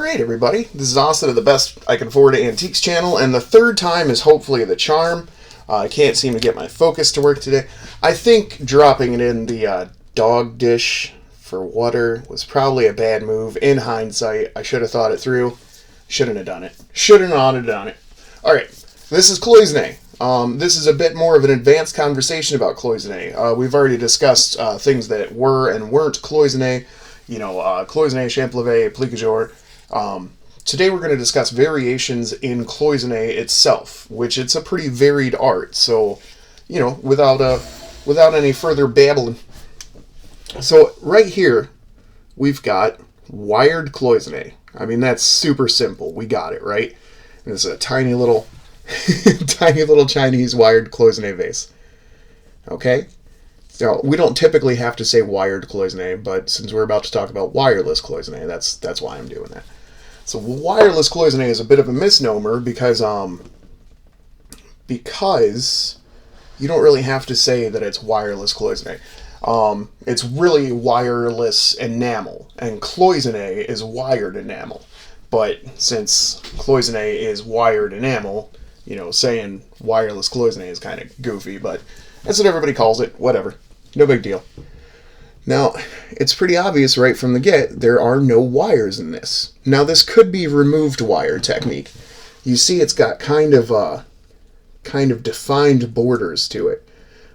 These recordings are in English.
Alright everybody, this is Austin of the Best I Can Afford Antiques channel, and the third time is hopefully the charm. I can't seem to get my focus to work today. I think dropping it in the dog dish for water was probably a bad move. In hindsight, I should have thought it through. Shouldn't have done it. Shouldn't have done it. Alright, this is Cloisonné. This is a bit more of an advanced conversation about Cloisonné. We've already discussed things that were and weren't Cloisonné. You know, Cloisonné, Champlevé, Plique-Jour. Today we're going to discuss variations in Cloisonné itself, which it's a pretty varied art. So, you know, without any further babbling. So right here, we've got wired Cloisonné. I mean, that's super simple. We got it, right? And it's a tiny little, tiny little Chinese wired Cloisonné vase. Okay? Now, we don't typically have to say wired Cloisonné, but since we're about to talk about wireless Cloisonné, that's why I'm doing that. So wireless Cloisonné is a bit of a misnomer because you don't really have to say that it's wireless Cloisonné. It's really wireless enamel, and Cloisonné is wired enamel. But since Cloisonné is wired enamel, you know, saying wireless Cloisonné is kind of goofy, but that's what everybody calls it. Whatever. No big deal. Now, it's pretty obvious right from the get, there are no wires in this. Now, this could be removed wire technique. You see it's got kind of defined borders to it.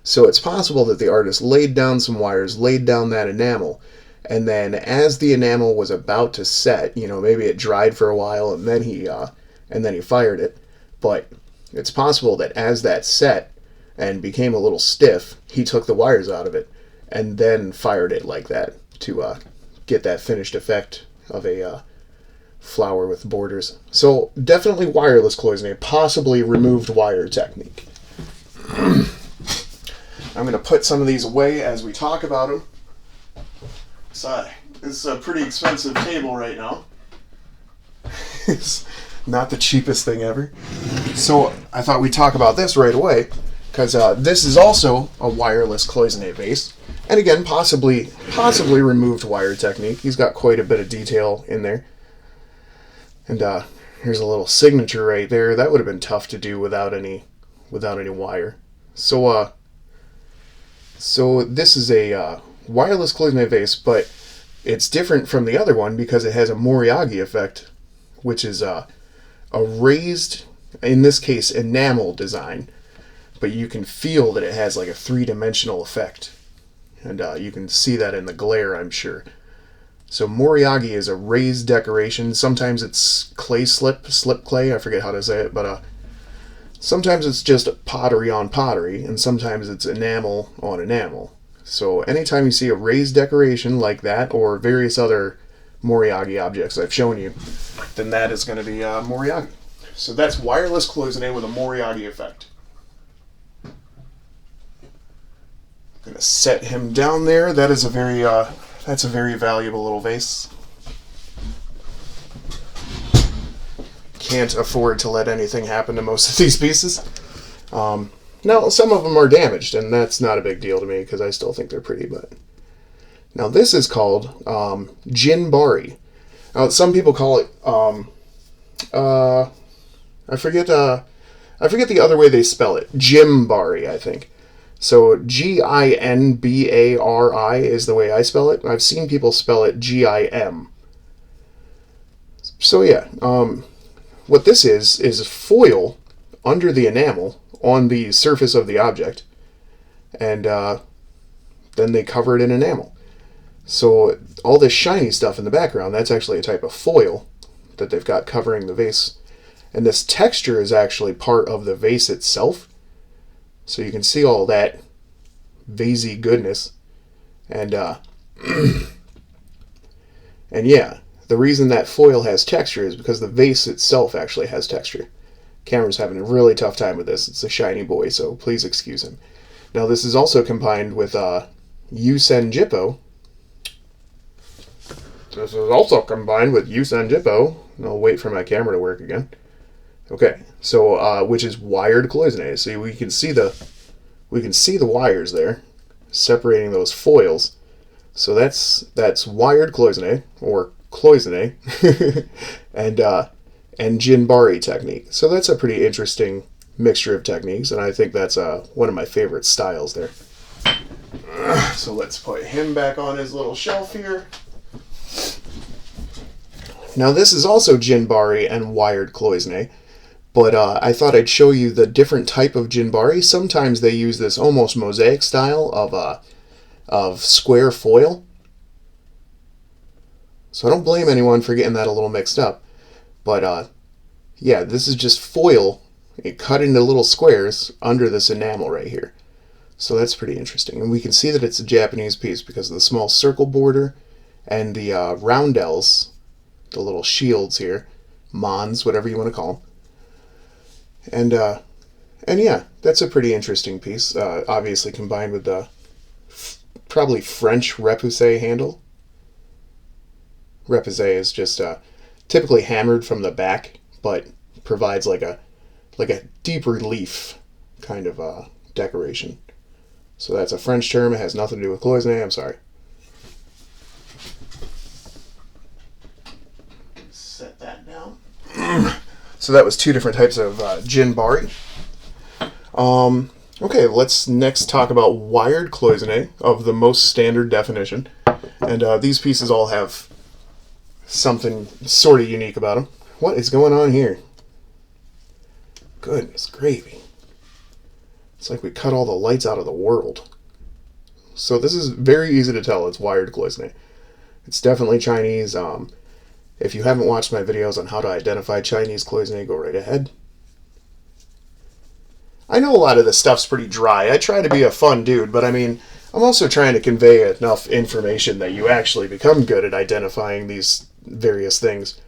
So it's possible that the artist laid down some wires, laid down that enamel, and then as the enamel was about to set, you know, maybe it dried for a while and then he fired it. But it's possible that as that set and became a little stiff, he took the wires out of it and then fired it like that to get that finished effect of a flower with borders. So definitely wireless Cloisonné, possibly removed wire technique. I'm going to put some of these away as we talk about them. So, this is a pretty expensive table right now. It's not the cheapest thing ever. So I thought we'd talk about this right away, because this is also a wireless Cloisonné vase. And again, possibly removed wire technique. He's got quite a bit of detail in there. And here's a little signature right there. That would have been tough to do without any wire. So this is a wireless Cloisonné vase, but it's different from the other one because it has a Moriagi effect, which is a raised, in this case, enamel design. But you can feel that it has like a three-dimensional effect. And you can see that in the glare, I'm sure. So Moriagi is a raised decoration. Sometimes it's clay slip clay, I forget how to say it, but sometimes it's just pottery on pottery, and sometimes it's enamel on enamel. So anytime you see a raised decoration like that, or various other Moriagi objects I've shown you, then that is going to be Moriagi. So that's wireless Cloisonné with a Moriagi effect. Gonna set him down there. That is that's a very valuable little vase. Can't afford to let anything happen to most of these pieces. Now, some of them are damaged, and that's not a big deal to me because I still think they're pretty. But now this is called Jinbari. Now, some people call it I forget the other way they spell it. Jimbari, I think. So Ginbari is the way I spell it. I've seen people spell it Gim. So yeah, what this is foil under the enamel on the surface of the object, and then they cover it in enamel. So all this shiny stuff in the background, that's actually a type of foil that they've got covering the vase. And this texture is actually part of the vase itself. So you can see all that vasey goodness. And and yeah, the reason that foil has texture is because the vase itself actually has texture. Camera's having a really tough time with this. It's a shiny boy, so please excuse him. Now this is also combined with Yusen Jippo. This is also combined with Yusen Jippo. I'll wait for my camera to work again. Okay, so which is wired Cloisonné. So we can see the wires there separating those foils. So that's wired Cloisonné, or Cloisonné and Jinbari technique. So that's a pretty interesting mixture of techniques, and I think that's one of my favorite styles there. So let's put him back on his little shelf here. Now this is also Jinbari and wired Cloisonné, but I thought I'd show you the different type of Jinbari. Sometimes they use this almost mosaic style of square foil. So I don't blame anyone for getting that a little mixed up. But yeah, this is just foil cut into little squares under this enamel right here. So that's pretty interesting. And we can see that it's a Japanese piece because of the small circle border and the roundels, the little shields here, mons, whatever you want to call them. And yeah, that's a pretty interesting piece. Obviously combined with the probably French repoussé handle. Repoussé is just typically hammered from the back, but provides like a deep relief kind of decoration. So that's a French term. It has nothing to do with Cloisonné. I'm sorry. Set that down. So that was two different types of Jinbari. Okay, let's next talk about wired Cloisonné of the most standard definition. And these pieces all have something sort of unique about them. What is going on here? Goodness gravy. It's like we cut all the lights out of the world. So this is very easy to tell it's wired Cloisonné. It's definitely Chinese. If you haven't watched my videos on how to identify Chinese Cloisonné, go right ahead. I know a lot of this stuff's pretty dry. I try to be a fun dude, but I mean, I'm also trying to convey enough information that you actually become good at identifying these various things.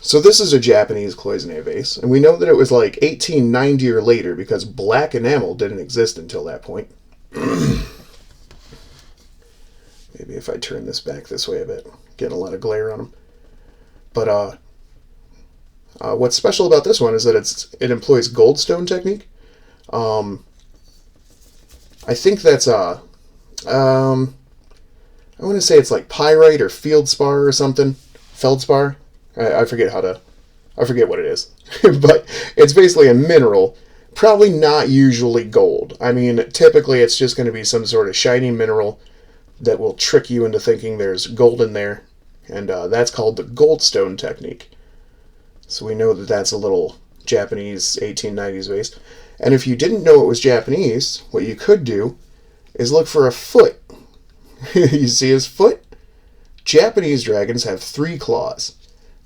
So this is a Japanese Cloisonné vase, and we know that it was like 1890 or later because black enamel didn't exist until that point. Maybe if I turn this back this way a bit, getting a lot of glare on them. But what's special about this one is that it employs Goldstone Technique. I think that's I want to say it's like pyrite or feldspar or something. Feldspar. I forget what it is. But it's basically a mineral, probably not usually gold. I mean, typically it's just going to be some sort of shiny mineral that will trick you into thinking there's gold in there, and that's called the Goldstone Technique. So we know that that's a little Japanese 1890s vase. And if you didn't know it was Japanese, what you could do is look for a foot. You see his foot? Japanese dragons have 3 claws.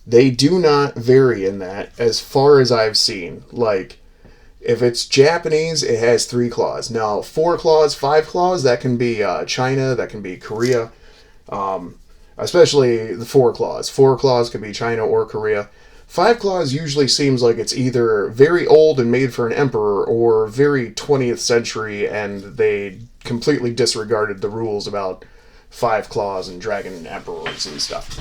They do not vary in that as far as I've seen. Like, if it's Japanese, it has 3 claws. Now, 4 claws, 5 claws, that can be China, that can be Korea. Especially the 4 claws. 4 claws could be China or Korea. 5 claws usually seems like it's either very old and made for an emperor or very 20th century and they completely disregarded the rules about 5 claws and dragon emperors and stuff.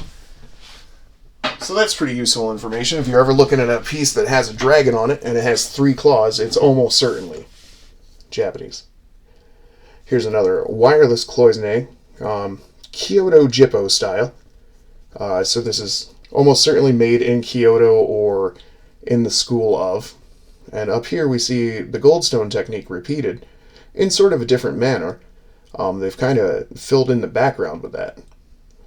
So that's pretty useful information. If you're ever looking at a piece that has a dragon on it and it has 3 claws, it's almost certainly Japanese. Here's another wireless Cloisonné, Kyoto Jippo style. So this is almost certainly made in Kyoto or in the school of. And up here we see the Goldstone Technique repeated in sort of a different manner. They've kind of filled in the background with that.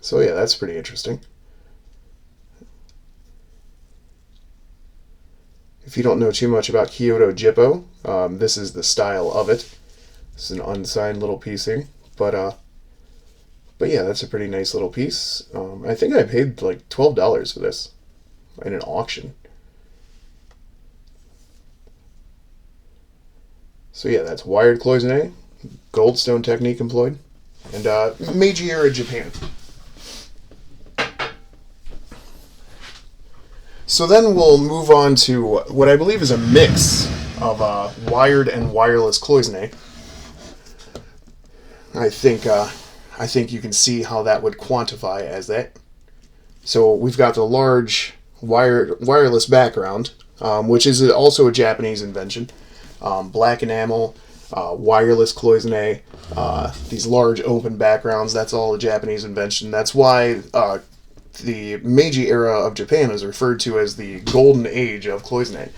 So yeah, that's pretty interesting. If you don't know too much about Kyoto Jippo, this is the style of it. This is an unsigned little piece here. But yeah, that's a pretty nice little piece. I think I paid like $12 for this in an auction. So yeah, that's wired Cloisonné, Goldstone Technique employed, and Meiji era Japan. So then we'll move on to what I believe is a mix of wired and wireless Cloisonné. I think you can see how that would quantify as that. So we've got the large wireless background, which is also a Japanese invention. Black enamel, wireless Cloisonné, these large open backgrounds, that's all a Japanese invention. That's why the Meiji era of Japan is referred to as the golden age of cloisonné.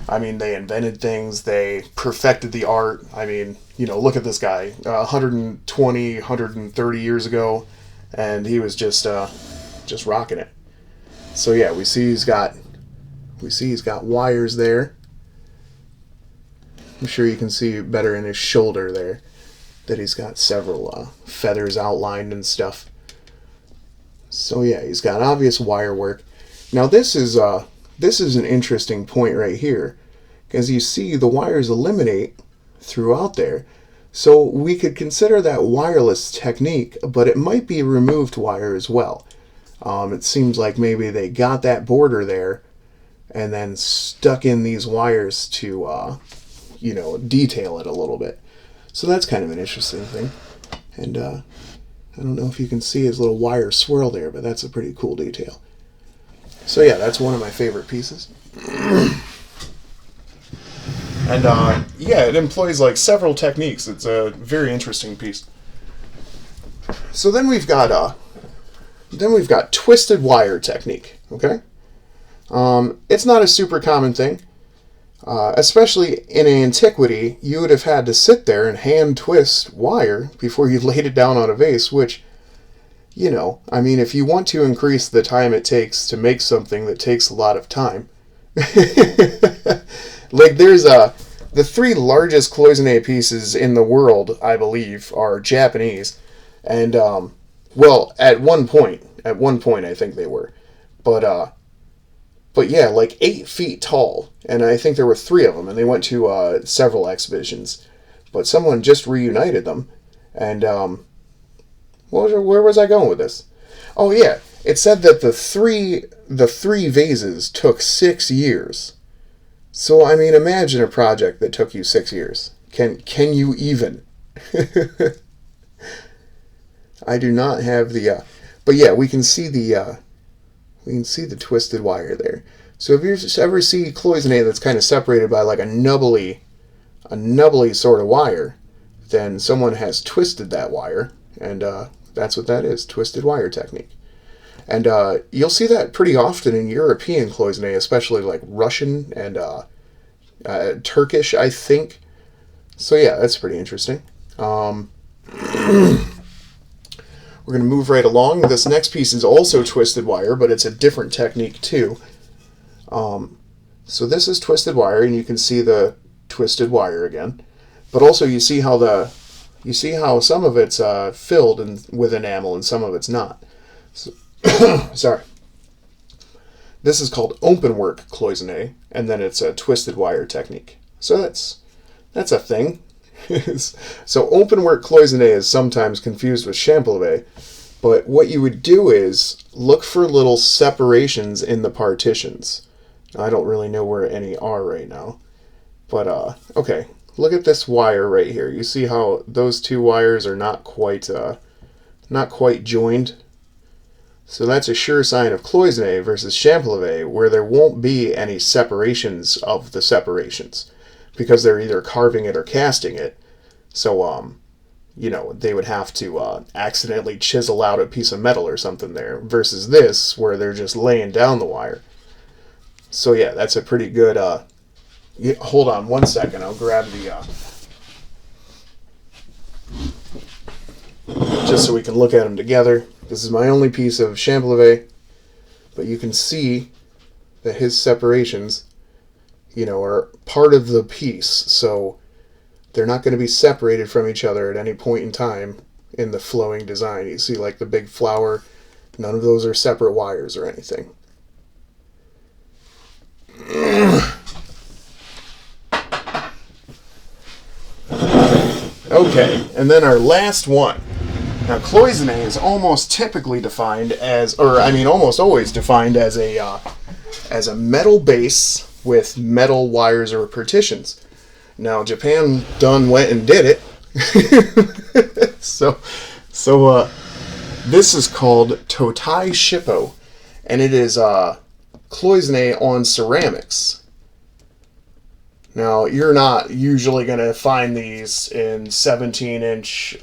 I mean, they invented things, they perfected the art. I mean, you know, look at this guy, 120, 130 years ago, and he was just rocking it. So yeah, we see he's got wires there. I'm sure you can see better in his shoulder there that he's got several feathers outlined and stuff. So yeah, he's got obvious wire work. Now this is an interesting point right here, because you see the wires eliminate throughout there. So we could consider that wireless technique, but it might be removed wire as well. It seems like maybe they got that border there and then stuck in these wires to, you know, detail it a little bit. So that's kind of an interesting thing. And I don't know if you can see his little wire swirl there, but that's a pretty cool detail. So yeah, that's one of my favorite pieces. And yeah, it employs like several techniques. It's a very interesting piece. So then we've got twisted wire technique. Okay, it's not a super common thing. Especially in antiquity, you would have had to sit there and hand twist wire before you laid it down on a vase, which, you know, I mean, if you want to increase the time it takes to make something that takes a lot of time, like there's the three largest cloisonné pieces in the world, I believe, are Japanese, and well, at one point I think they were, but yeah, like 8 feet tall, and I think there were 3 of them, and they went to several exhibitions. But someone just reunited them, and where was I going with this? Oh yeah, it said that the three vases took 6 years. So I mean, imagine a project that took you 6 years. Can you even? I do not have the. But yeah, we can see the twisted wire there. So if you ever see cloisonné that's kind of separated by like a nubbly sort of wire, then someone has twisted that wire, and that's what that is, twisted wire technique. And you'll see that pretty often in European cloisonné, especially like Russian and Turkish, I think. So yeah, that's pretty interesting. We're going to move right along. This next piece is also twisted wire, but it's a different technique too. So this is twisted wire, and you can see the twisted wire again. But also you see how some of it's filled with enamel and some of it's not. So, sorry. This is called open work cloisonné, and then it's a twisted wire technique. So that's a thing. So open work cloisonné is sometimes confused with champlevé, but what you would do is look for little separations in the partitions. I don't really know where any are right now, but okay, look at this wire right here. You see how those 2 wires are not quite joined? So that's a sure sign of cloisonné versus champlevé, where there won't be any separations of the separations, because they're either carving it or casting it. So, you know, they would have to accidentally chisel out a piece of metal or something there, versus this, where they're just laying down the wire. So yeah, that's a pretty good, hold on one second, I'll grab the, just so we can look at them together. This is my only piece of champlevé, but you can see that his separations, you know, are part of the piece, so they're not going to be separated from each other at any point in time in the flowing design. You see like the big flower, none of those are separate wires or anything. Okay, and then our last one. Now, cloisonné is almost typically defined as, or I mean almost always defined as a metal base with metal wires or partitions. Now, Japan done went and did it. So this is called Totai Shippo, and it is cloisonné on ceramics. Now, you're not usually going to find these in 17-inch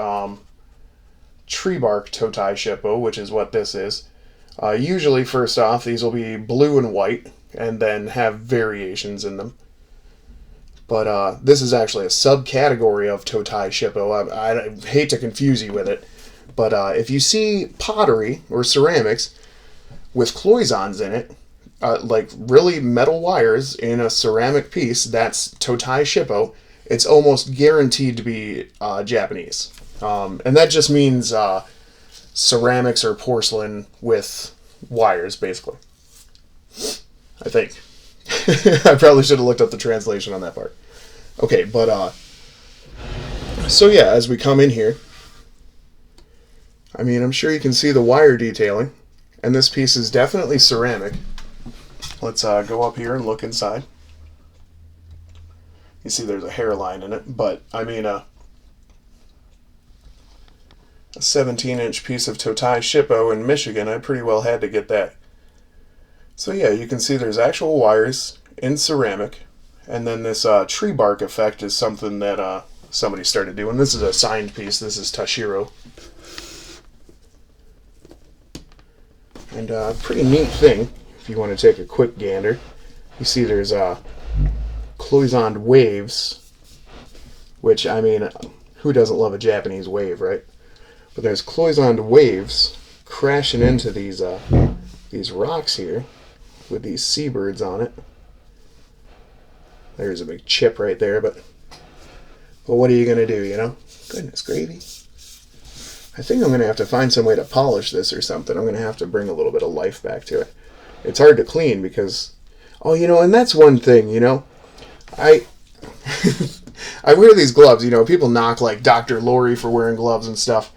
tree bark Totai Shippo, which is what this is. Usually, first off, these will be blue and white, and then have variations in them. But this is actually a subcategory of Totai Shippo. I hate to confuse you with it, but if you see pottery or ceramics with cloisons in it, like really metal wires in a ceramic piece, that's Totai Shippo. It's almost guaranteed to be Japanese. And that just means ceramics or porcelain with wires, basically. I think. I probably should have looked up the translation on that part. Okay, but, so yeah, as we come in here, I mean, I'm sure you can see the wire detailing, and this piece is definitely ceramic. Let's go up here and look inside. You see there's a hairline in it, but, I mean, a 17-inch piece of Totai Shippo in Michigan, I pretty well had to get that. So yeah, you can see there's actual wires in ceramic, and then this tree bark effect is something that somebody started doing. This is a signed piece. This is Tashiro. And a pretty neat thing, if you want to take a quick gander, you see there's cloisonne waves, which, I mean, who doesn't love a Japanese wave, right? But there's cloisonne waves crashing into these rocks here with these seabirds on it. There's a big chip right there, but well, what are you going to do, you know? Goodness gravy. I think I'm going to have to find some way to polish this or something. I'm going to have to bring a little bit of life back to it. It's hard to clean because, oh, you know, and that's one thing, you know. I wear these gloves, you know, people knock like Dr. Lori for wearing gloves and stuff.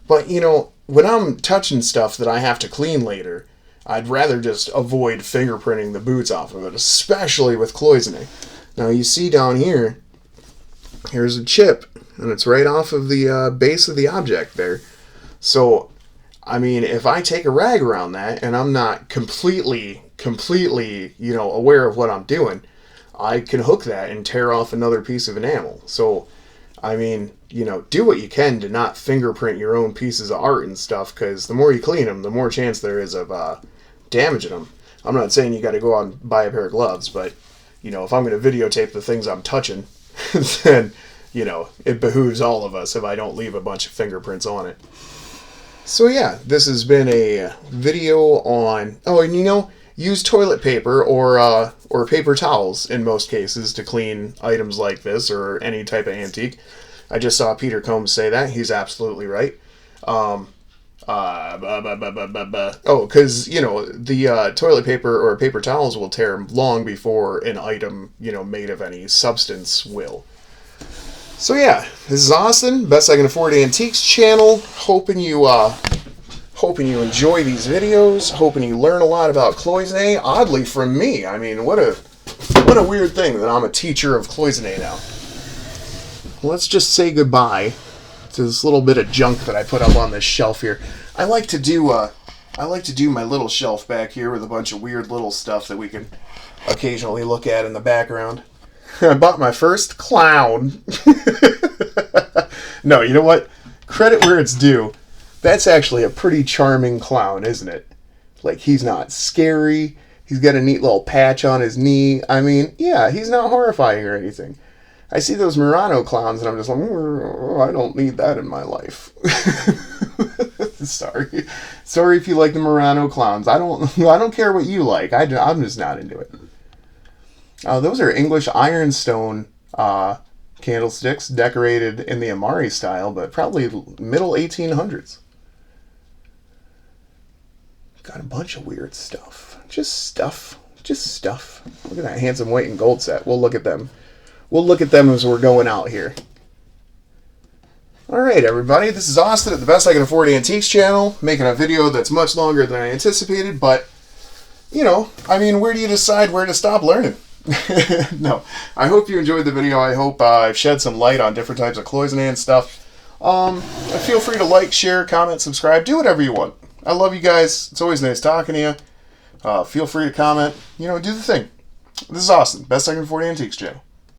But, you know, when I'm touching stuff that I have to clean later, I'd rather just avoid fingerprinting the boots off of it, especially with Cloisonné. Now, you see down here, here's a chip, and it's right off of the base of the object there. So, I mean, if I take a rag around that, and I'm not completely, you know, aware of what I'm doing, I can hook that and tear off another piece of enamel. So, I mean, you know, do what you can to not fingerprint your own pieces of art and stuff, because the more you clean them, the more chance there is of damaging them. I'm not saying you got to go out and buy a pair of gloves, but, you know, if I'm going to videotape the things I'm touching, then, you know, it behooves all of us if I don't leave a bunch of fingerprints on it. So yeah, this has been a video on, oh, and you know, use toilet paper or paper towels in most cases to clean items like this or any type of antique. I just saw Peter Combs say that. He's absolutely right. Oh, because, you know, the toilet paper or paper towels will tear long before an item, you know, made of any substance will. So yeah, this is Austin, Best I Can Afford Antiques channel. Hoping you enjoy these videos. Hoping you learn a lot about Cloisonné. Oddly from me. I mean, what a weird thing that I'm a teacher of Cloisonné now. Let's just say goodbye to this little bit of junk that I put up on this shelf here. I like to do my little shelf back here with a bunch of weird little stuff that we can occasionally look at in the background. I bought my first clown. No, you know what? Credit where it's due. That's actually a pretty charming clown, isn't it? Like, he's not scary. He's got a neat little patch on his knee. I mean, yeah, he's not horrifying or anything. I see those Murano clowns and I'm just like, I don't need that in my life. Sorry if you like the Murano clowns. I don't care what you like. I'm just not into it. Those are English ironstone candlesticks decorated in the Amari style, but probably middle 1800s. Got a bunch of weird stuff. Just stuff. Look at that handsome white and gold set. We'll look at them. We'll look at them as we're going out here. Alright, everybody. This is Austin at the Best I Can Afford Antiques channel, making a video that's much longer than I anticipated, but, you know, I mean, where do you decide where to stop learning? No, I hope you enjoyed the video. I hope I've shed some light on different types of Cloisonné and stuff. Feel free to like, share, comment, subscribe, do whatever you want. I love you guys. It's always nice talking to you. Feel free to comment. You know, do the thing. This is Austin, Best I Can Afford Antiques channel.